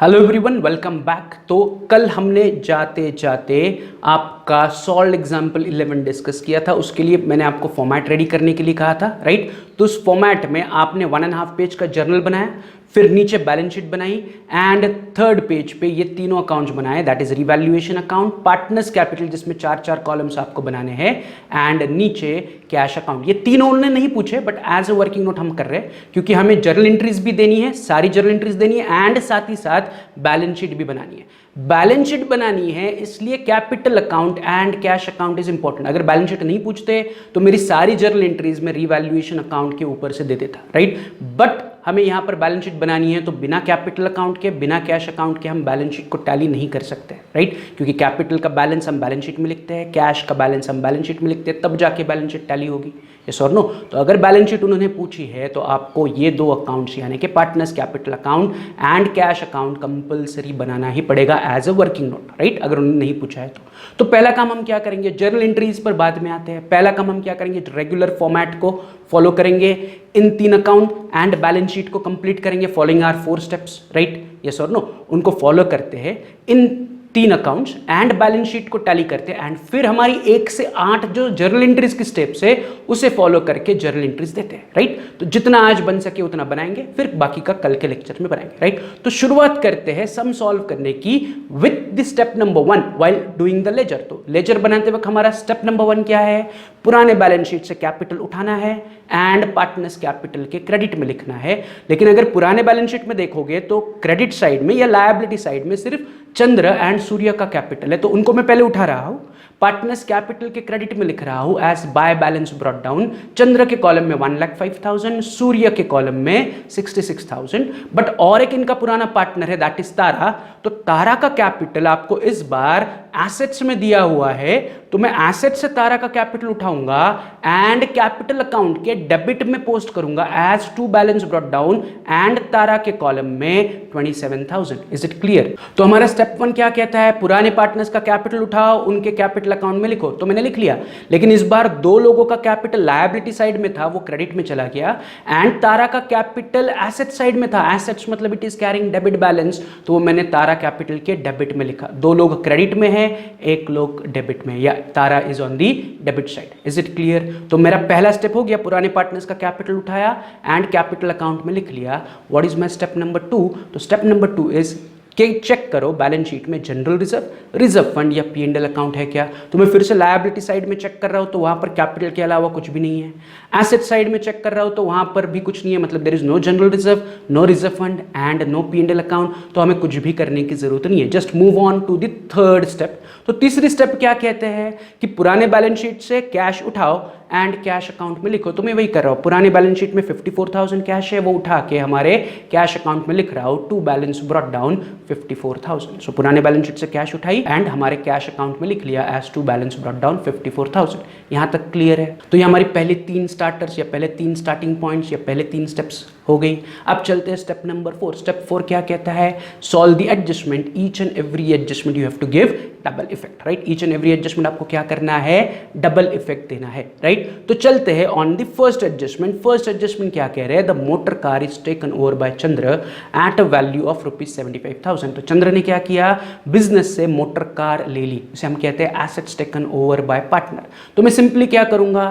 Hello everyone, welcome back. तो कल हमने जाते जाते आपका सॉल्व एग्जाम्पल 11 डिस्कस किया था। उसके लिए मैंने आपको फॉर्मेट रेडी करने के लिए कहा था, राइट। तो उस फॉर्मेट में आपने 1.5 पेज का जर्नल बनाया, फिर नीचे बैलेंस शीट बनाई एंड थर्ड पेज पे ये तीनों अकाउंट्स बनाए, that is revaluation account, partners capital जिसमें 4 कॉलम्स आपको बनाने हैं, एंड नीचे कैश अकाउंट। ये तीनों उन्होंने नहीं पूछे, but as a working note हम कर रहे हैं क्योंकि हमें जर्नल एंट्रीज भी देनी है, सारी जर्नल एंट्रीज देनी है एंड साथ ही साथ बैलेंस शीट भी बनानी है। बैलेंस शीट बनानी है इसलिए capital account and cash account is important. अगर बैलेंस शीट नहीं पूछते तो मेरी सारी जर्नल एंट्रीज में रिवैल्यूएशन अकाउंट के ऊपर से दे देता, राइट। बट हमें यहां पर बैलेंस शीट बनानी है तो बिना कैपिटल अकाउंट के, बिना कैश अकाउंट के हम बैलेंस शीट को टैली नहीं कर सकते, राइट। क्योंकि कैपिटल का बैलेंस हम बैलेंस शीट में लिखते हैं, कैश का बैलेंस हम बैलेंस शीट में लिखते हैं, तब जाके बैलेंस शीट टैली होगी, यस और नो। तो अगर बैलेंस शीट उन्होंने पूछी है तो आपको ये दो अकाउंट्स यानी कि partners capital account and cash account compulsory बनाना ही पड़ेगा as a working note, right. अगर उन्होंने नहीं पूछा है तो पहला काम हम क्या करेंगे, जर्नल एंट्रीज पर बाद में आते हैं। पहला काम हम क्या करेंगे, रेगुलर फॉर्मेट को फॉलो करेंगे, in 3 account and balance sheet को कंप्लीट करेंगे, following are 4 steps, right, yes और नो। उनको फॉलो करते हैं, in 3 accounts and balance sheet को टैली करते हैं एंड फिर हमारी 1 से 8 जो जर्नल एंट्रीज की स्टेप्स है उसे फॉलो करके जर्नल एंट्रीज देते हैं, राइट। तो जितना आज बन सके उतना बनाएंगे, फिर बाकी का कल के लेक्चर में बनाएंगे, राइट। तो शुरुआत करते हैं सम सॉल्व करने की with the step number 1 while doing the ledger. तो लेजर बनाते वक्त हमारा स्टेप नंबर 1 क्या है, पुराने बैलेंस शीट से कैपिटल उठाना है एंड पार्टनर्स कैपिटल के क्रेडिट में लिखना है। लेकिन अगर पुराने बैलेंस शीट में देखोगे तो क्रेडिट साइड में या लायबिलिटी साइड में सिर्फ चंद्र एंड सूर्य का कैपिटल है, तो उनको मैं पहले उठा रहा हूं। पार्टनर्स कैपिटल के क्रेडिट में लिख रहा हूं as by balance brought down. Chandra के कॉलम में 1,05,000, सूर्य के कॉलम में 66,000। बट और एक इनका पुराना पार्टनर है दैट इज तारा। तो तारा का कैपिटल आपको इस बार एसेट्स में दिया हुआ है, तो मैं एसेट से तारा का कैपिटल उठाऊंगा एंड कैपिटल अकाउंट के डेबिट में पोस्ट करूंगा as to balance brought down and Tara के कॉलम में 27,000। Is it clear? तो हमारा स्टेप 1 क्या कहता है, पुराने पार्टनर्स का कैपिटल उठाओ, उनके कैपिटल अकाउंट में लिखो। तो मैंने लिख लिया, लेकिन इस बार 2 लोगों का कैपिटल लायबिलिटी साइड में था, वो क्रेडिट में चला गया, एंड तारा का कैपिटल एसेट साइड में था। एसेट्स मतलब it is carrying debit balance, तो वो मैंने तारा कैपिटल के डेबिट में लिखा। 2 लोग क्रेडिट में है, 1 लोग डेबिट में, या Tara is on the debit side. Is it clear? तो मेरा पहला स्टेप हो गया, पुराने पार्टनर्स का कैपिटल उठाया एंड कैपिटल अकाउंट में लिख लिया। What is my step number 2? तो स्टेप नंबर 2 इज कि चेक करो बैलेंस शीट में जनरल रिजर्व, रिजर्व फंड या P&L अकाउंट है क्या। तो मैं फिर से लायबिलिटी साइड में चेक कर रहा हूं तो वहां पर कैपिटल के अलावा कुछ भी नहीं है। एसेट साइड में चेक कर रहा हूं तो वहां पर भी कुछ नहीं है, मतलब there is no general reserve, no reserve fund and no P&L account. तो हमें कुछ भी करने की जरूरत नहीं है, just move on to the third step. तो तीसरी स्टेप क्या कहते हैं कि पुराने बैलेंस शीट से कैश उठाओ एंड कैश अकाउंट में लिखो। तो मैं वही कर रहा हूं, पुराने बैलेंस शीट में 54,000 कैश है, वो उठा के हमारे कैश अकाउंट में लिख रहा हूं, to balance brought down 54,000। So पुराने बैलेंस शीट से कैश उठाई एंड हमारे कैश अकाउंट में लिख लिया as to balance brought down 54,000। यहां तक क्लियर है? तो ये हमारी पहले 3 स्टार्टर्स या पहले 3 स्टार्टिंग पॉइंट्स या पहले 3 स्टेप्स हो गई। अब चलते हैं स्टेप नंबर 4। स्टेप 4 क्या कहता है, solve the adjustment, each and every adjustment you have to give double effect, right. Each and every adjustment आपको क्या करना है, डबल इफेक्ट देना है, राइट। तो चलते हैं on the first adjustment. First adjustment क्या कह रहे हैं, the motor car is taken over by Chandra at a value of ₹75,000। तो चंद्र ने क्या किया, बिजनेस से मोटर कार ले ली, इसे हम कहते हैं assets taken over bye partner. तो मैं सिंपली क्या करूंगा,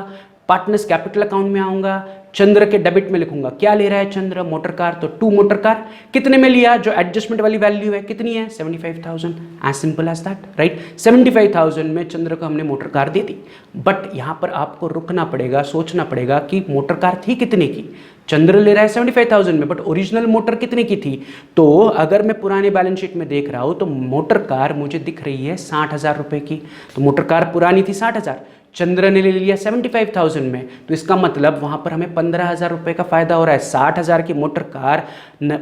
पार्टनर्स कैपिटल अकाउंट में आऊंगा, चंद्र के डेबिट में लिखूंगा क्या ले रहा है चंद्र, मोटर कार। तो 2 मोटर कार कितने में लिया, जो एडजस्टमेंट वाली वैल्यू है कितनी है, 75,000। As simple as that, right. 75,000 में चंद्र को हमने मोटर कार दे दी। बट यहां पर आपको रुकना पड़ेगा, सोचना पड़ेगा कि मोटर कार थी कितने की। चंद्र ले रहा है 75,000 में, बट ओरिजिनल मोटर कितने की थी। तो अगर मैं पुराने बैलेंस शीट में देख रहा हूं तो मोटर कार मुझे दिख रही है 60,000 रुपए की। तो मोटर कार पुरानी थी 60,000, चंद्र ने ले लिया 75,000 में, तो इसका मतलब वहां पर हमें 15,000 रुपए का फायदा हो रहा है। 60,000 की मोटर कार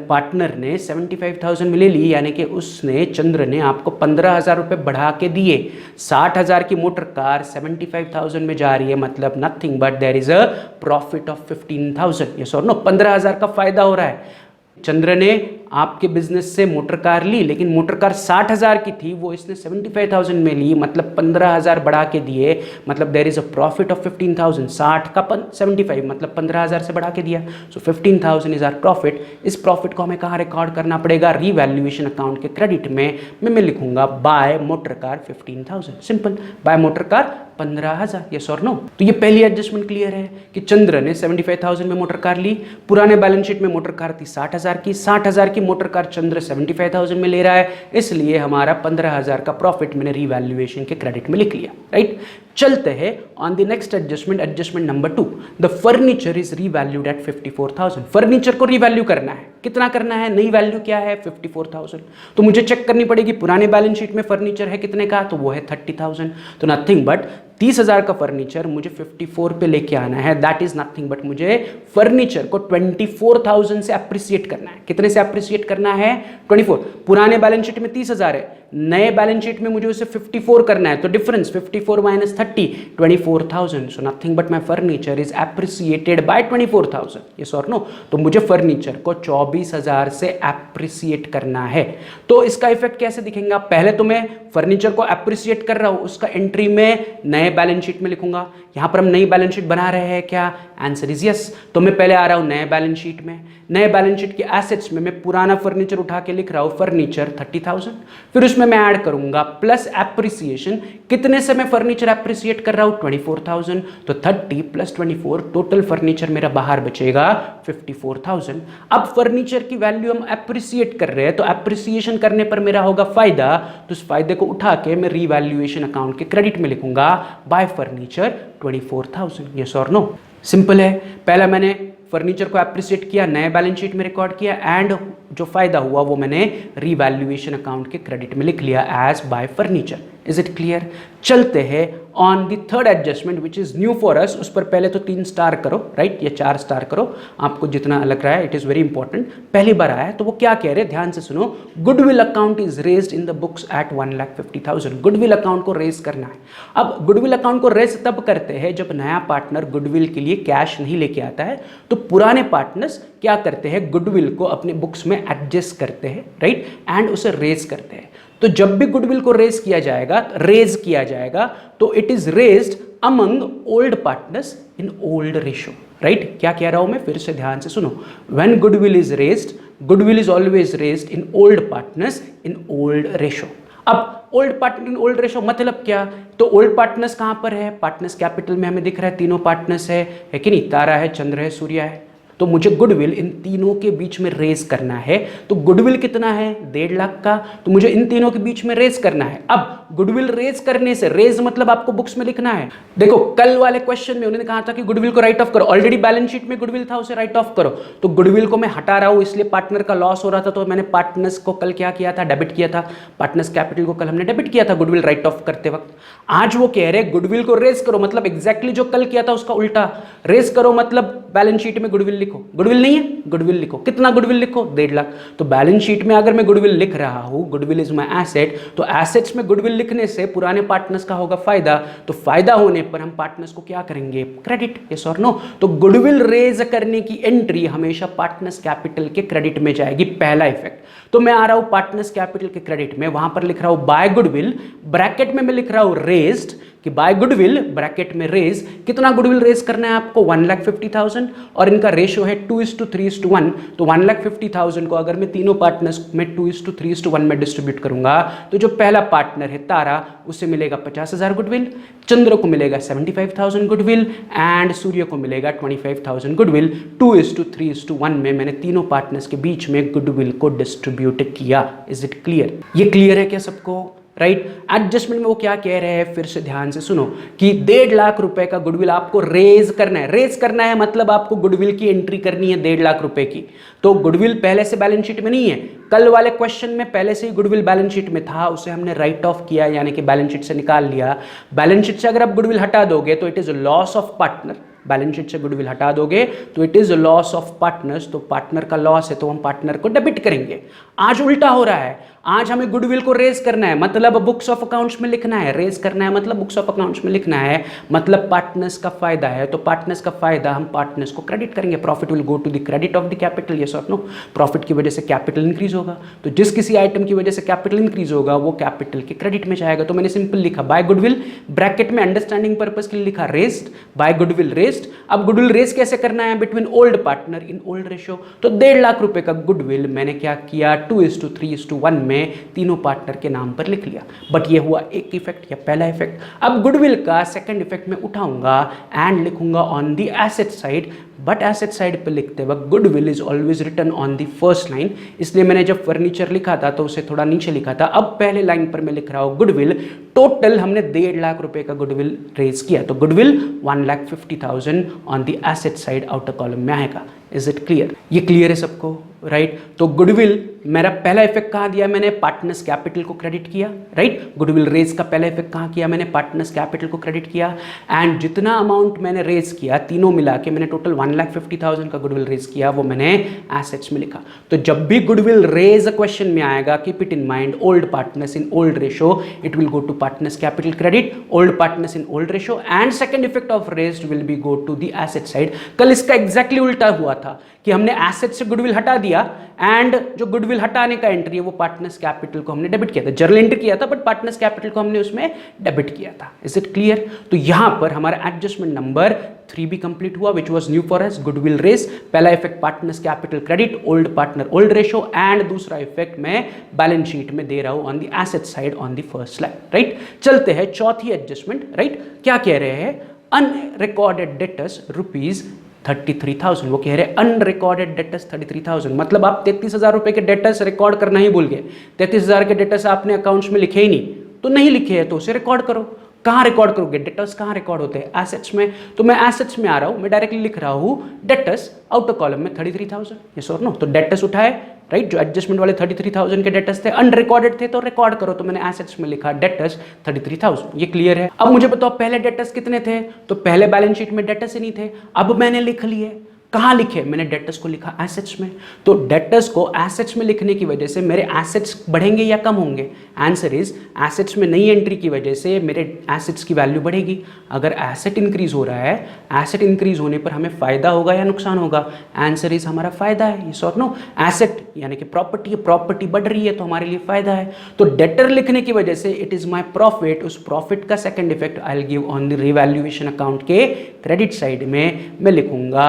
पार्टनर ने 75,000 में ले ली, यानी कि उसने, चंद्र ने आपको 15,000 रुपए बढ़ा के दिए। 60,000 की मोटर कार 75,000 में जा रही है, मतलब nothing but there is a profit of 15,000। Yes और नो, 15,000 का फायदा हो रहा है। चंद्र ने आपके बिजनेस से मोटर कार ली, लेकिन मोटर कार 60,000 की थी, वो इसने 75,000 में ली, मतलब 15,000 बढ़ा के दिए, मतलब there is a profit of 15,000। 60 का 75 मतलब 15,000 से बढ़ा के दिया, सो 15,000 इज आर प्रॉफिट। इस प्रॉफिट को हमें कहाँ रिकॉर्ड करना पड़ेगा? रीवैल्यूएशन अकाउंट के क्रेडिट में मैं लिखूंगा by motor car 15,000, simple, by motor car 15,000, yes और नो। तो ये पहली एडजस्टमेंट क्लियर है कि चंद्र ने 75,000 में मोटर कार ली, पुराने बैलेंस शीट में मोटर कार थी 60,000 की, 60,000 की मोटर कार चंद्र 75,000 में ले रहा है, इसलिए हमारा 15,000 का प्रॉफिट मैंने रीवैल्यूएशन के क्रेडिट में लिख लिया, राइट। चलते हैं on the next adjustment, adjustment number 2, the furniture is revalued at 54,000। Furniture को रीवैल्यू करना है, कितना करना है? नई वैल्यू क्या है? 54,000। तो मुझे चेक करनी पड़ेगी पुराने बैलेंस शीट में फर्नीचर है कितने का, तो वो है 30,000। तो नथिंग बट 30,000 का फर्नीचर मुझे 54 पे लेके आना है, दैट इज नथिंग बट मुझे फर्नीचर को 24,000 से अप्रिसिएट करना है। कितने से अप्रिसिएट करना है? 24। पुराने बैलेंस शीट में 30,000 है, नए बैलेंस शीट में मुझे उसे 54 करना है, तो difference 54 minus 30, 24,000। So nothing but my furniture is appreciated by 24,000, yes और नो। तो मुझे फर्नीचर को 24,000 से अप्रिसिएट करना है। तो इसका इफेक्ट कैसे दिखेगा? पहले तो मैं फर्नीचर को अप्रिसिएट कर रहा हूं, उसका एंट्री में नए बैलेंस शीट में लिखूंगा। यहां पर हम नई बैलेंस शीट बना रहे हैं क्या? Answer is yes. तो मैं पहले आ रहा हूं नए बैलेंस शीट में, नए बैलेंस शीट के एसेट्स में मैं पुराना फर्नीचर उठा के लिख रहा हूं फर्नीचर 30,000, फिर उसमें मैं ऐड करूंगा प्लस एप्रिसिएशन। कितने से मैं फर्नीचर एप्रिसिएट कर रहा हूं? 24,000। तो 30 प्लस 24, टोटल फर्नीचर मेरा बाहर बचेगा 54,000। अब फर्नीचर की वैल्यू हम एप्रिसिएट कर रहे हैं, तो एप्रिसिएशन करने पर मेरा होगा फायदा, तो उस फायदे को उठा के मैं रीवैल्यूएशन अकाउंट के क्रेडिट में लिखूंगा बाय फर्नीचर 24,000, यस और नो। सिंपल है, पहला मैंने फर्नीचर को एप्रिसिएट किया, नए बैलेंस शीट में रिकॉर्ड किया, एंड जो फायदा हुआ वो मैंने रीवैल्यूएशन अकाउंट के क्रेडिट में लिख लिया as by furniture. Is it clear? चलते हैं on the third adjustment which is new for us. उस पर पहले तो 3 स्टार करो, राइट, या 4 स्टार करो, आपको जितना लग रहा है, इट इज वेरी इंपॉर्टेंट। पहली बार आया है तो वो क्या कह रहे हैं, ध्यान से सुनो। Goodwill account is raised in the books at 1,50,000। Goodwill account को रेज करना है। अब गुडविल अकाउंट को रेज तब करते हैं जब नया पार्टनर गुडविल के लिए कैश नहीं लेके आता है, तो पुराने पार्टनर्स क्या करते हैं, गुडविल को अपने बुक्स में एडजस्ट करते हैं, राइट, एंड उसे रेज करते हैं। तो जब भी गुडविल को रेज किया जाएगा तो it is raised among old partners in old ratio, right. क्या कह रहा हूं मैं, फिर से ध्यान से सुनो। When goodwill is raised, goodwill is always raised in old partners in old ratio. अब old partner in old ratio मतलब क्या? तो ओल्ड पार्टनर्स कहां पर है? पार्टनर्स कैपिटल में हमें दिख रहा है, तीनों पार्टनर्स है कि नहीं? तारा है, चंद्र है, सूर्य है। तो मुझे गुडविल इन तीनों के बीच में रेज करना है। तो गुडविल कितना है? 1.5 लाख का, तो मुझे इन तीनों के बीच में रेज करना है। अब गुडविल रेज करने से, रेज मतलब आपको बुक्स में लिखना है। देखो कल वाले क्वेश्चन में उन्होंने कहा था कि गुडविल को राइट ऑफ करो, ऑलरेडी बैलेंस शीट में गुडविल था, उसे राइट ऑफ करो। तो गुडविल को मैं हटा रहा हूं, इसलिए पार्टनर का लॉस हो रहा था, तो मैंने पार्टनर्स को कल क्या किया था? डेबिट किया था। पार्टनर्स कैपिटल को कल हमने डेबिट किया था गुडविल राइट ऑफ करते वक्त। आज वो कह रहे गुडविल को रेज करो, मतलब एग्जैक्टली जो कल किया था उसका उल्टा। रेज करो मतलब बैलेंस शीट में गुडविल लिखो। गुडविल नहीं है, गुडविल लिखो। कितना गुडविल लिखो? 1.5 लाख। तो बैलेंस शीट में अगर मैं गुडविल लिख रहा हूं, गुडविल इज माय एसेट, तो एसेट्स में गुडविल लिखने से पुराने पार्टनर्स का होगा फायदा, तो फायदा होने पर हम पार्टनर्स को क्या करेंगे? क्रेडिट, यस और नो। तो गुडविल रेज करने की एंट्री हमेशा पार्टनर्स कैपिटल के क्रेडिट में जाएगी, पहला इफेक्ट। तो मैं आ रहा हूं पार्टनर्स कैपिटल के क्रेडिट में, वहां पर लिख रहा हूं बाय गुडविल, ब्रैकेट में मैं लिख रहा हूं रेज्ड, कि बाय गुडविल ब्रैकेट में रेज। कितना गुडविल रेज करना है आपको? 1,50,000, और इनका रेशियो है 2:3:1। तो 1,50,000 को अगर मैं तीनों पार्टनर्स में 2:3:1 में डिस्ट्रीब्यूट करूंगा, तो जो पहला पार्टनर है तारा, उसे मिलेगा 50,000 गुडविल, चंद्र को मिलेगा 75,000 गुडविल, एंड सूर्य को मिलेगा 25,000 गुडविल। 2:3:1 में मैंने तीनों पार्टनर्स के बीच में गुडविल को डिस्ट्रीब्यूट किया। Is it clear? ये क्लियर है क्या सबको? राइट। एडजस्टमेंट में वो क्या कह रहे हैं, फिर से ध्यान से सुनो, कि 1.5 लाख रुपए का गुडविल आपको रेज करना है। रेज करना है मतलब आपको गुडविल की एंट्री करनी है 1.5 लाख रुपए की। तो गुडविल पहले से बैलेंस शीट में नहीं है, कल वाले क्वेश्चन में पहले से ही गुडविल बैलेंस शीट में था, उसे हमने राइट ऑफ किया, यानी कि बैलेंस शीट से निकाल लिया। बैलेंस शीट से अगर आप गुडविल हटा दोगे तो it is loss of partner. Balance sheet से गुडविल हटा दोगे तो it is loss of partners, तो पार्टनर का लॉस है, तो हम पार्टनर को डेबिट करेंगे। आज उल्टा हो रहा है, आज हमें गुडविल को रेज करना है, मतलब बुक्स ऑफ अकाउंट्स में लिखना है, रेज करना है मतलब बुक्स ऑफ अकाउंट्स में लिखना है, मतलब पार्टनर्स का फायदा है, तो पार्टनर्स का फायदा हम पार्टनर्स को क्रेडिट करेंगे, profit will go to the credit of the capital, yes और नो। प्रॉफिट की वजह से कैपिटल इंक्रीज होगा, तो जिस किसी आइटम की वजह से कैपिटल इंक्रीज होगा वो कैपिटल के क्रेडिट में जाएगा। तो मैंने सिंपल लिखा बाय गुडविल, ब्रैकेट में अंडरस्टैंडिंग पर्पस के लिए लिखा रेज्ड, बाय गुडविल रेज्ड। अब गुडविल रेज कैसे करना है, between old partner in old ratio. तो 1.5 लाख रुपए का गुडविल मैंने क्या किया, 2:3:1 में तीनों पार्टनर के नाम पर लिख लिया। बट ये हुआ एक इफेक्ट या पहला इफेक्ट। अब गुडविल का सेकंड इफेक्ट में उठाऊंगा एंड लिखूंगा on the asset side, but asset side पे लिखते वक्त goodwill is always written on the first line, इसलिए मैंने जब फर्नीचर लिखा था तो उसे थोड़ा नीचे लिखा था। अब पहले लाइन पर मैं लिख रहा हूं गुडविल, टोटल हमने 1.5 लाख रुपए का गुडविल रेज किया, तो goodwill 1,50,000 on the asset side outer column में आएगा। Is it clear? ये क्लियर है सबको, राइट? तो गुडविल मेरा पहला इफेक्ट कहाँ दिया मैंने, पार्टनर्स कैपिटल को क्रेडिट किया, राइट? गुडविल रेज का पहला इफेक्ट कहाँ किया मैंने, पार्टनर्स कैपिटल को क्रेडिट किया। एंड जितना अमाउंट मैंने रेज किया तीनों मिला के मैंने टोटल 1,50,000 का गुडविल रेज किया, वो मैंने एसेट्स में लिखा। तो जब भी गुडविल रेज अ क्वेश्चन में आएगा, keep it in mind, old partners in old ratio, it will go to partners capital credit, old partners in old ratio, and second effect of raised will be go to the asset side. कल इसका exactly उल्टा हुआ था कि हमने asset से goodwill हटा दिया एंड जो गुडविल हटाने का एंट्री है वो पार्टनर्स कैपिटल को हमने डेबिट किया था, जर्नल एंट्री किया था बट पार्टनर्स कैपिटल को हमने उसमें डेबिट किया था। Is it clear? तो यहां पर हमारा एडजस्टमेंट नंबर 3 भी कंप्लीट हुआ, which was new for us, goodwill raise. पहला effect partners capital credit, old partner old ratio, and दूसरा इफेक्ट मैं बैलेंस शीट में दे रहा हूं on the asset side on the first slide, right? चलते हैं चौथी एडजस्टमेंट, राइट? क्या कह रहे हैं, अनरिकॉर्डेड डेटर्स रुपीज 33,000, वो कह रहे हैं अनरिकॉर्डेड डेटर्स 33,000, मतलब आप 33,000 रुपए के डेटर्स रिकॉर्ड करना ही भूल गए। 33,000 के डेटर्स आपने अकाउंट्स में लिखे ही नहीं, तो नहीं लिखे हैं तो उसे रिकॉर्ड करो। कहाँ रिकॉर्ड करोगे, डेटर्स कहाँ रिकॉर्ड होते हैं, एसेट्स में। तो मैं एसेट्स में आ रहा हूँ, मैं डायरेक्टली लिख रहा हूँ डेटर्स आउटर कॉलम में 33,000, यस और नो। तो डेटर्स उठाए, राइट? जो एडजस्टमेंट वाले 33,000 के डेटर्स थे, अनरिकॉर्डेड थे तो रिकॉर्ड करो, तो मैंने एसेट्स में लिखा डेटर्स 33,000। ये क्लियर है? अब मुझे बताओ पहले डेटर्स कितने थे, तो पहले बैलेंस शीट में डेटर्स ही नहीं थे, अब मैंने लिख लिए। कहाँ लिखे, मैंने डेटर्स को लिखा एसेट्स में। तो डेटर्स को एसेट्स में लिखने की वजह से मेरे एसेट्स बढ़ेंगे या कम होंगे? आंसर इज एसेट्स में नई एंट्री की वजह से मेरे एसेट्स की वैल्यू बढ़ेगी। अगर एसेट इंक्रीज हो रहा है, एसेट इंक्रीज होने पर हमें फायदा होगा या नुकसान होगा? आंसर इज हमारा फायदा है, यस और नो। एसेट यानी कि प्रॉपर्टी बढ़ रही है तो हमारे लिए फायदा है। तो डेटर लिखने की वजह से इट इज माई प्रॉफिट, उस प्रॉफिट का second effect I will give on the revaluation account के क्रेडिट साइड में मैं लिखूंगा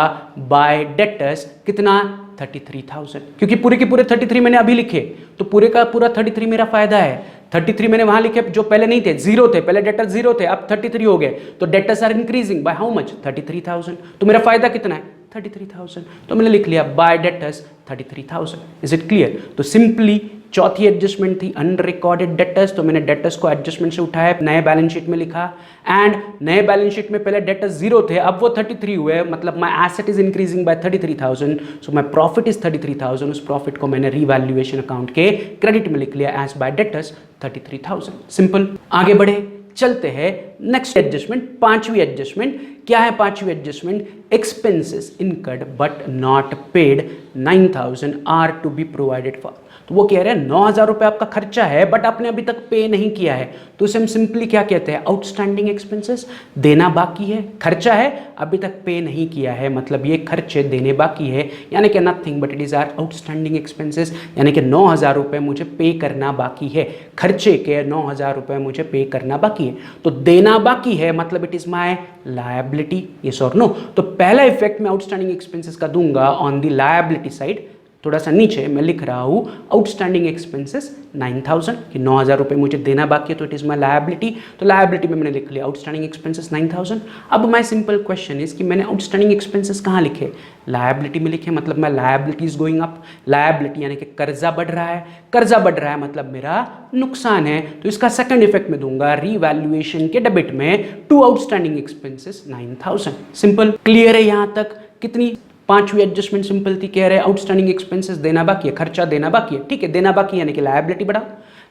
बाय डेटर्स कितना, 33,000, क्योंकि पूरे के पूरे 33 मैंने अभी लिखे, तो पूरे का पूरा 33 मेरा फायदा है। 33 मैंने वहां लिखे जो पहले नहीं थे, जीरो थे, पहले डेटर्स जीरो थे, अब 33 हो गए, तो debtors are increasing by how much, 33,000। तो मेरा फायदा कितना है, 33,000, तो मैंने लिख लिया bye debtors 33,000। Is it clear? तो सिंपली चौथी एडजस्टमेंट थी अनरिकॉर्डेड डेटर्स, तो मैंने डेटर्स को एडजस्टमेंट से उठाया, नए बैलेंस शीट में लिखा, एंड नए बैलेंस शीट में पहले डेटर्स जीरो थे, अब वो 33 हुए, मतलब my asset is increasing by 33,000, so my profit is 33,000। उस प्रॉफिट को मैंने रिवैल्यूएशन अकाउंट के क्रेडिट में लिख लिया एज बाय डेटर्स 33,000। सिंपल। आगे बढ़े, चलते हैं नेक्स्ट एडजस्टमेंट, पांचवी एडजस्टमेंट। क्या है पांचवी adjustment? Expenses incurred but not paid 9,000 are to be provided for. तो वो कह रहे हैं 9,000 रुपए आपका खर्चा है बट आपने अभी तक पे नहीं किया है, तो इसे हम सिंपली क्या कहते हैं, आउटस्टैंडिंग एक्सपेंसेस, देना बाकी है। खर्चा है अभी तक पे नहीं किया है, मतलब ये खर्चे देने बाकी है, यानी कि nothing but it is are outstanding expenses, यानी कि 9,000 रुपए मुझे पे करना बाकी है, खर्चे के 9,000 रुपए मुझे पे करना बाकी है। तो देना बाकी है मतलब it is my liability, yes और नो। तो पहला इफेक्ट मैं आउटस्टैंडिंग एक्सपेंसेस का दूंगा ऑन द लायबिलिटी साइड, थोड़ा सा नीचे मैं लिख रहा हूँ आउटस्टैंडिंग एक्सपेंसेस 9,000, कि 9,000 रुपये मुझे देना बाकी है, तो इट इज़ माई लायबिलिटी। तो लायबिलिटी में मैंने लिख लिया आउटस्टैंडिंग एक्सपेंसेस 9,000। अब माई सिंपल क्वेश्चन इज कि मैंने आउटस्टैंडिंग एक्सपेंसेस कहाँ लिखे, लायबिलिटी में लिखे, मतलब मैं liability is going up, liability यानी कि कर्जा बढ़ रहा है, कर्जा बढ़ रहा है मतलब मेरा नुकसान है, तो इसका सेकंड इफेक्ट में दूंगा रीवैल्यूएशन के डेबिट में to outstanding expenses 9,000। Simple. Clear है यहाँ तक? कितनी पांचवी एडजस्टमेंट सिंपल थी, कह रहे हैं आउटस्टैंडिंग एक्सपेंसेस देना बाकी है, खर्चा देना बाकी है, ठीक है, देना बाकी यानी कि लायबिलिटी बढ़ा,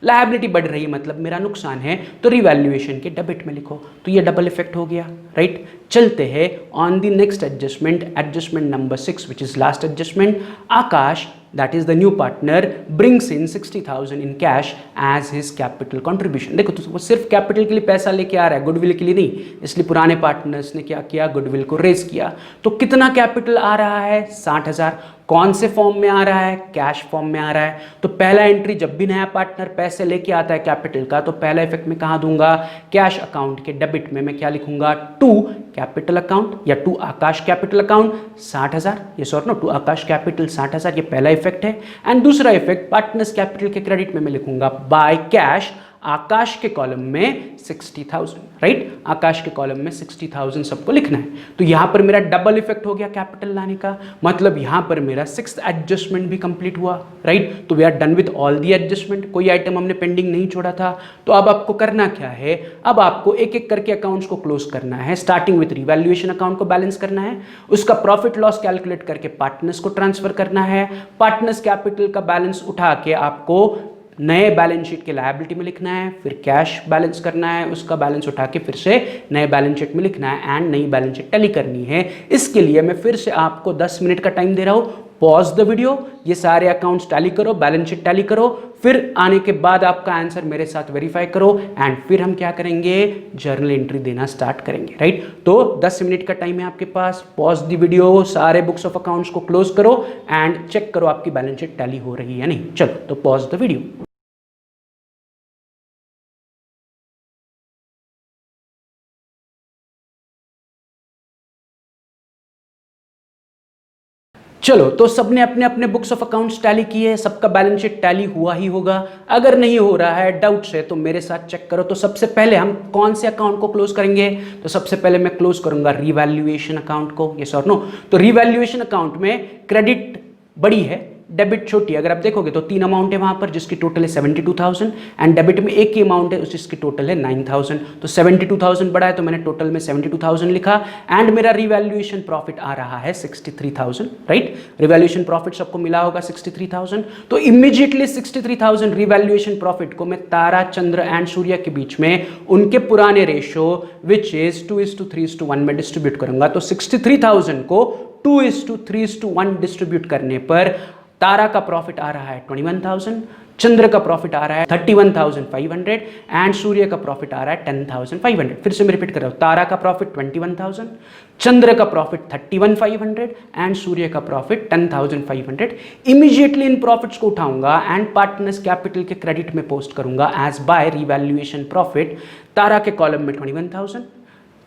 लायबिलिटी बढ़ रही है मतलब मेरा नुकसान है, तो रिवैल्यूएशन के डेबिट में लिखो। तो ये डबल इफेक्ट हो गया, राइट। चलते हैं on the next adjustment, adjustment number 6 which is last adjustment. Akash, that is the new partner, brings in 60,000 in cash as his capital contribution। देखो तो वो सिर्फ कैपिटल के लिए पैसा लेके आ रहा है, गुडविल के लिए नहीं, इसलिए पुराने पार्टनर्स ने क्या किया, गुडविल को रेज किया। तो कितना कैपिटल आ रहा है, 60,000। कौन से फॉर्म में आ रहा है, कैश फॉर्म में आ रहा है। तो पहला एंट्री, जब भी नया पार्टनर पैसे लेके आता है कैपिटल का, तो पहला इफेक्ट में कहां दूंगा, कैश अकाउंट के डेबिट में मैं क्या लिखूंगा, टू कैपिटल अकाउंट या टू आकाश कैपिटल अकाउंट 60,000। ये sorry no, to Akash capital 60,000, ये पहला इफेक्ट है। एंड दूसरा इफेक्ट, पार्टनर्स कैपिटल के क्रेडिट में मैं लिखूंगा बाय कैश आकाश के कॉलम में 60,000, राइट। आकाश के कॉलम में 60,000 सबको लिखना है। तो यहां पर मेरा डबल इफेक्ट हो गया कैपिटल लाने का, मतलब यहां पर मेरा 6th एडजस्टमेंट भी कंप्लीट हुआ, राइट। तो we are done with all the adjustment, कोई आइटम हमने पेंडिंग नहीं छोड़ा था। तो अब आपको करना क्या है, अब आपको एक एक करके अकाउंट्स को क्लोज करना है। स्टार्टिंग विथ रिवैल्यूएशन अकाउंट को बैलेंस करना है, उसका प्रॉफिट लॉस कैलकुलेट करके पार्टनर्स को ट्रांसफर करना है। पार्टनर्स कैपिटल का बैलेंस उठा के आपको नए बैलेंस शीट के लायबिलिटी में लिखना है, फिर कैश बैलेंस करना है, उसका बैलेंस उठा के फिर से नए बैलेंस शीट में लिखना है एंड नई बैलेंस शीट टैली करनी है। इसके लिए मैं फिर से आपको 10 मिनट का टाइम दे रहा हूं। पॉज द वीडियो, ये सारे अकाउंट्स टैली करो, बैलेंस शीट टैली करो, फिर आने के बाद आपका आंसर मेरे साथ वेरीफाई करो एंड फिर हम क्या करेंगे, जर्नल एंट्री देना स्टार्ट करेंगे, राइट। तो 10 मिनट का टाइम है आपके पास। पॉज द वीडियो, सारे बुक्स ऑफ अकाउंट्स को क्लोज करो एंड चेक करो आपकी बैलेंस शीट टैली हो रही है या नहीं। चलो तो पॉज द वीडियो। चलो तो सबने अपने अपने बुक्स ऑफ अकाउंट्स टैली किए, सबका बैलेंस शीट टैली हुआ ही होगा। अगर नहीं हो रहा है, डाउट्स है, तो मेरे साथ चेक करो। तो सबसे पहले हम कौन से अकाउंट को क्लोज करेंगे, तो सबसे पहले मैं क्लोज करूंगा रिवैल्यूएशन अकाउंट को, यस और नो। तो रिवैल्यूएशन अकाउंट में क्रेडिट बड़ी है, डेबिट छोटी है। अगर आप देखोगे तो 3 अमाउंट है वहां पर, जिसकी टोटल है 72,000 एंड डेबिट में एक ही अमाउंट है जिसकी टोटल है 9,000। तो 72,000 बड़ा है तो मैंने टोटल में 72,000 लिखा एंड मेरा रिवैल्यूएशन प्रॉफिट आ रहा है 63,000, राइट। रिवैल्यूएशन प्रॉफिट सबको मिला होगा 63,000। तो इमीडिएटली 63,000 रिवैल्यूएशन प्रॉफिट को मैं तारा, चंद्र एंड सूर्य के बीच में उनके पुराने रेशो विच इज 2:3:1 में डिस्ट्रीब्यूट करूंगा। तो 63,000 को 2:3:1 डिस्ट्रीब्यूट करने पर तारा का प्रॉफिट आ रहा है 21,000, चंद्र का प्रॉफिट आ रहा है 31,500 एंड सूर्य का प्रॉफिट आ रहा है 10,500। फिर से मैं रिपीट कर रहा हूं, तारा का प्रॉफिट 21,000, चंद्र का प्रॉफिट 31,500 एंड सूर्य का प्रॉफिट 10,500। इमीडिएटली इन प्रॉफिट्स को उठाऊंगा एंड पार्टनर्स कैपिटल के क्रेडिट में पोस्ट करूंगा एज बाय रिवैल्यूएशन प्रॉफिट। तारा के कॉलम में 21,000,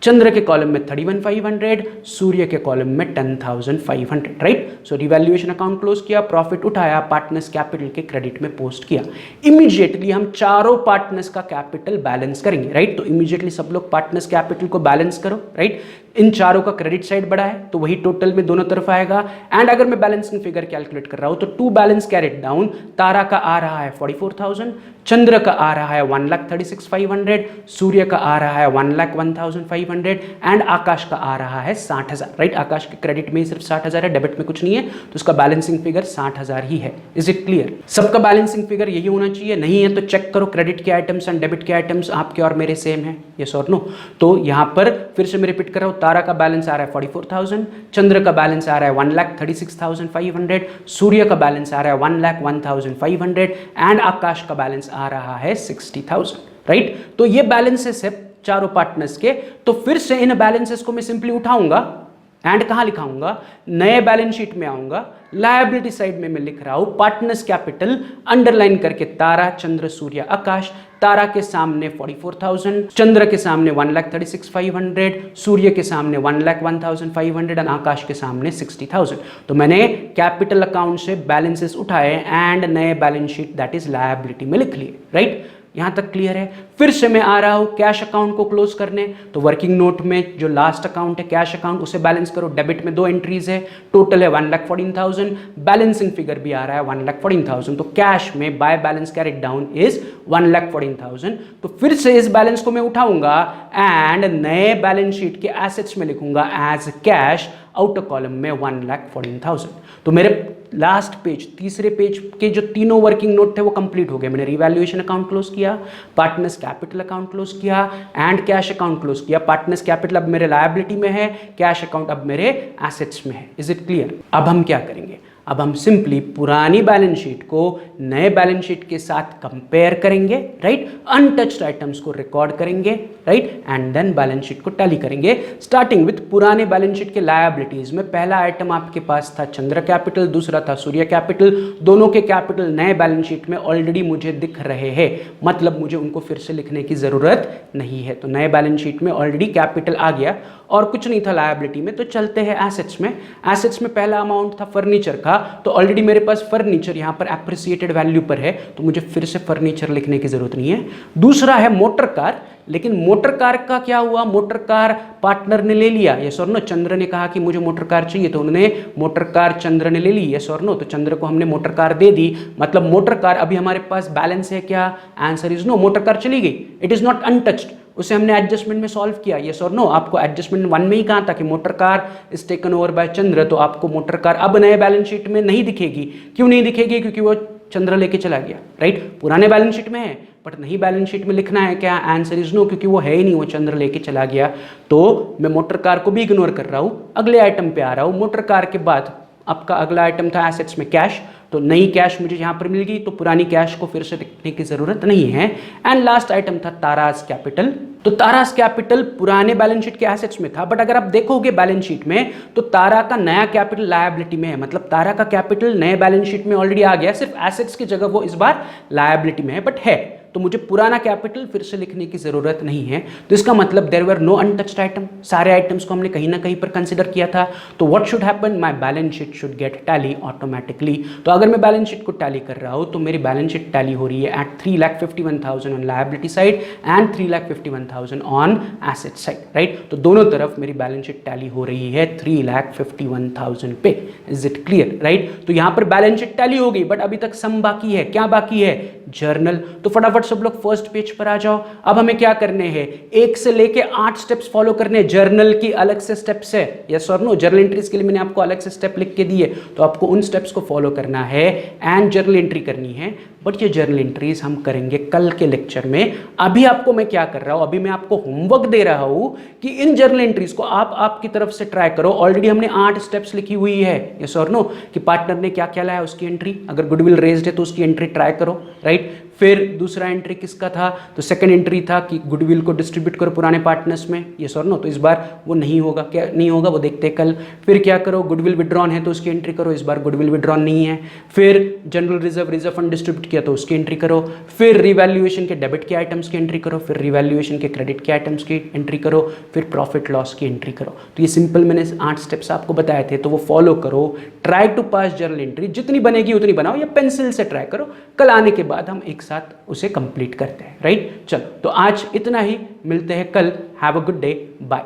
चंद्र के कॉलम में 31,500, सूर्य के कॉलम में 10,500, राइट। सो रिवैल्यूएशन अकाउंट क्लोज किया, प्रॉफिट उठाया, पार्टनर्स कैपिटल के क्रेडिट में पोस्ट किया। इमीडिएटली हम चारों पार्टनर्स का कैपिटल बैलेंस करेंगे, राइट। तो इमीडिएटली सब लोग पार्टनर्स कैपिटल को बैलेंस करो, राइट। इन चारों का क्रेडिट साइड बड़ा है तो वही टोटल में दोनों तरफ आएगा। एंड अगर मैं बैलेंसिंग फिगर कैलकुलेट कर रहा हूं तो टू बैलेंस कैरिड डाउन, तारा का आ रहा है 44,000, चंद्र का आ रहा है 1,36,500, सूर्य का आ रहा है 1,01,500 एंड आकाश का आ रहा है 60,000, राइट। आकाश के क्रेडिट में ही सिर्फ 60,000 है, डेबिट में कुछ नहीं है, तो उसका बैलेंसिंग फिगर 60,000 ही है। Is it clear? सबका बैलेंसिंग फिगर यही होना चाहिए, नहीं है तो चेक करो क्रेडिट के आइटम्स एंड डेबिट के आइटम्स आपके और मेरे सेम है, यस और नो। तो यहां पर फिर से मैं रिपीट कर रहा हूं, तारा का बैलेंस आ रहा है 44,000, चंद्र का बैलेंस आ रहा है 1,36,500, सूर्य का बैलेंस आ रहा है 1,01,500 एंड आकाश का बैलेंस आ रहा है 60,000, राइट। तो ये बैलेंसेस है चारों पार्टनर्स के। तो फिर से इन बैलेंसेस को मैं सिंपली उठाऊंगा एंड कहां लिखाऊंगा, नए बैलेंस शीट में आऊंगा, लायबिलिटी साइड में मैं लिख रहा हूं पार्टनर्स कैपिटल अंडरलाइन करके तारा, चंद्र, सूर्य, आकाश। तारा के सामने 44,000, चंद्र के सामने 1,36,500, सूर्य के सामने 1,01,500 एंड आकाश के सामने 60,000। तो मैंने कैपिटल अकाउंट से बैलेंसेस उठाए एंड नए balance sheet that is liability में लिख लिए, राइट। यहां तक क्लियर है। फिर से मैं आ रहा हूं कैश अकाउंट को क्लोज करने। तो वर्किंग नोट में जो लास्ट अकाउंट है कैश अकाउंट, उसे बैलेंस करो। डेबिट में 2 एंट्रीज है, टोटल है 1,14,000, बैलेंसिंग फिगर भी आ रहा है 1,14,000। तो कैश में by balance carried down is 1,14,000। तो फिर से इस बैलेंस को मैं उठाऊंगा एंड नए बैलेंस शीट के एसेट्स में लिखूंगा एज कैश, आउटर कॉलम में 1,14,000। तो मेरे लास्ट पेज, तीसरे पेज के जो तीनों वर्किंग नोट थे वो कंप्लीट हो गए। मैंने रिवैल्यूएशन अकाउंट क्लोज किया, पार्टनर्स कैपिटल अकाउंट क्लोज किया एंड कैश अकाउंट क्लोज किया। पार्टनर्स कैपिटल अब मेरे लायबिलिटी में है, कैश अकाउंट अब मेरे एसेट्स में है। Is it clear? अब हम क्या करेंगे? अब हम सिंपली पुरानी बैलेंस शीट को नए बैलेंस शीट के साथ कंपेयर करेंगे, राइट? अनटच्ड आइटम्स को रिकॉर्ड करेंगे, right? And then balance sheet को टैली करेंगे, स्टार्टिंग विथ पुराने बैलेंस शीट के लायबिलिटीज में पहला आइटम आपके पास था चंद्र कैपिटल, दूसरा था सूर्य कैपिटल। दोनों के कैपिटल नए बैलेंस शीट में ऑलरेडी मुझे दिख रहे हैं, मतलब मुझे उनको फिर से लिखने की जरूरत नहीं है। तो नए बैलेंस शीट में ऑलरेडी कैपिटल आ गया और कुछ नहीं था लायबिलिटी में। तो चलते हैं एसेट्स में। एसेट्स में पहला अमाउंट था फर्नीचर का, तो ऑलरेडी मेरे पास फर्नीचर यहाँ पर एप्रिसिएटेड वैल्यू पर है, तो मुझे फिर से फर्नीचर लिखने की जरूरत नहीं है। दूसरा है मोटर कार, लेकिन मोटर कार का क्या हुआ? मोटर कार पार्टनर ने ले लिया, यस और नो? चंद्र ने कहा कि मुझे मोटर कार चाहिए, तो उन्होंने मोटर कार चंद्र ने ले ली, यस और नो? तो चंद्र को हमने मोटर कार दे दी, मतलब मोटर कार अभी हमारे पास बैलेंस है क्या? Answer is no, motor car चली गई, इट इज नॉट अनटच्ड। उसे हमने एडजस्टमेंट में सॉल्व किया, यस और नो? आपको एडजस्टमेंट 1 में ही कहा था कि motor car is taken over by Chandra, तो आपको मोटर कार अब नए बैलेंस शीट में नहीं दिखेगी। क्यों नहीं दिखेगी? क्योंकि वो चंद्र लेके चला गया, राइट? पुराने बैलेंस शीट में है बट नई बैलेंस शीट में लिखना है क्या? आंसर इज नो, क्योंकि वो है ही नहीं, वो चंद्र लेके चला गया। तो मैं मोटर कार को भी इग्नोर कर रहा हूं, अगले आइटम पे आ रहा हूं। मोटर कार के बाद आपका अगला आइटम था एसेट्स में कैश, तो नई कैश मुझे यहाँ पर मिल गई, तो पुरानी कैश को फिर से लिखने की जरूरत नहीं है। एंड लास्ट आइटम था ताराज कैपिटल। तो ताराज कैपिटल पुराने बैलेंस शीट के एसेट्स में था, बट अगर आप देखोगे बैलेंस शीट में तो तारा का नया कैपिटल लायबिलिटी में है, मतलब तारा का कैपिटल नए बैलेंस शीट में ऑलरेडी आ गया, सिर्फ एसेट्स की जगह वो इस बार लायबिलिटी में है, बट है। तो मुझे पुराना कैपिटल फिर से लिखने की जरूरत नहीं है। तो इसका मतलब there were no untouched item, सारे आइटम्स को हमने कहीं ना कहीं पर कंसिडर किया था। तो what should happen? My balance sheet should get tally automatically. तो अगर मैं बैलेंस शीट को टैली कर रहा हूं तो मेरी बैलेंस शीट टैली हो रही है at 3,51,000 on liability side and 3,51,000 on asset side, right? तो दोनों तरफ मेरी बैलेंस शीट टैली हो रही है 3,51,000 पे। Is it clear, right? तो यहां पर बैलेंस शीट टैली हो गई, बट अभी तक सम बाकी है। क्या बाकी है? जर्नल। तो फटाफट सब लोग फर्स्ट पेज पर आ जाओ। अब हमें क्या करने हैं? 1 से लेके 8 स्टेप्स फॉलो करने हैं। जर्नल की अलग से स्टेप्स है, यस और नो? जर्नल एंट्रीज के लिए मैंने आपको अलग से स्टेप लिख के दिए, तो आपको उन स्टेप्स को फॉलो करना है एंड जर्नल एंट्री करनी है। बट ये जर्नल एंट्रीज हम करेंगे कल के लेक्चर में। अभी आपको मैं क्या कर रहा हूं? अभी मैं आपको होमवर्क दे रहा हूं कि इन जर्नल एंट्रीज को आप आपकी तरफ से ट्राई करो। ऑलरेडी हमने 8 स्टेप्स लिखी हुई है, यस और नो? कि पार्टनर ने क्या क्या लाया उसकी एंट्री, अगर गुडविल रेज्ड है तो उसकी एंट्री ट्राई करो, राइट? फिर दूसरा एंट्री किसका था? तो सेकंड एंट्री था कि गुडविल को डिस्ट्रीब्यूट करो पुराने पार्टनर्स में, यस और नो? तो इस बार वो नहीं होगा, क्या नहीं होगा वो देखते हैं कल। फिर क्या करो? गुडविल विड्रॉन है तो उसकी एंट्री करो, इस बार गुडविल विड्रॉन नहीं है। फिर जनरल रिजर्व फंड डिस्ट्रीब्यूट किया तो उसकी एंट्री करो। फिर रिवैल्यूएशन के डेबिट के आइटम्स की एंट्री करो, फिर रिवैल्यूएशन के क्रेडिट के आइटम्स की एंट्री करो, फिर प्रॉफिट लॉस की एंट्री करो। तो ये सिंपल मैंने 8 स्टेप्स आपको बताए थे, तो वो फॉलो करो। Try to pass journal entry, जितनी बनेगी उतनी बनाओ या पेंसिल से ट्राई करो। कल आने के बाद हम एक साथ उसे कंप्लीट करते हैं, राइट? चलो, तो आज इतना ही, मिलते हैं कल। Have a good day, bye.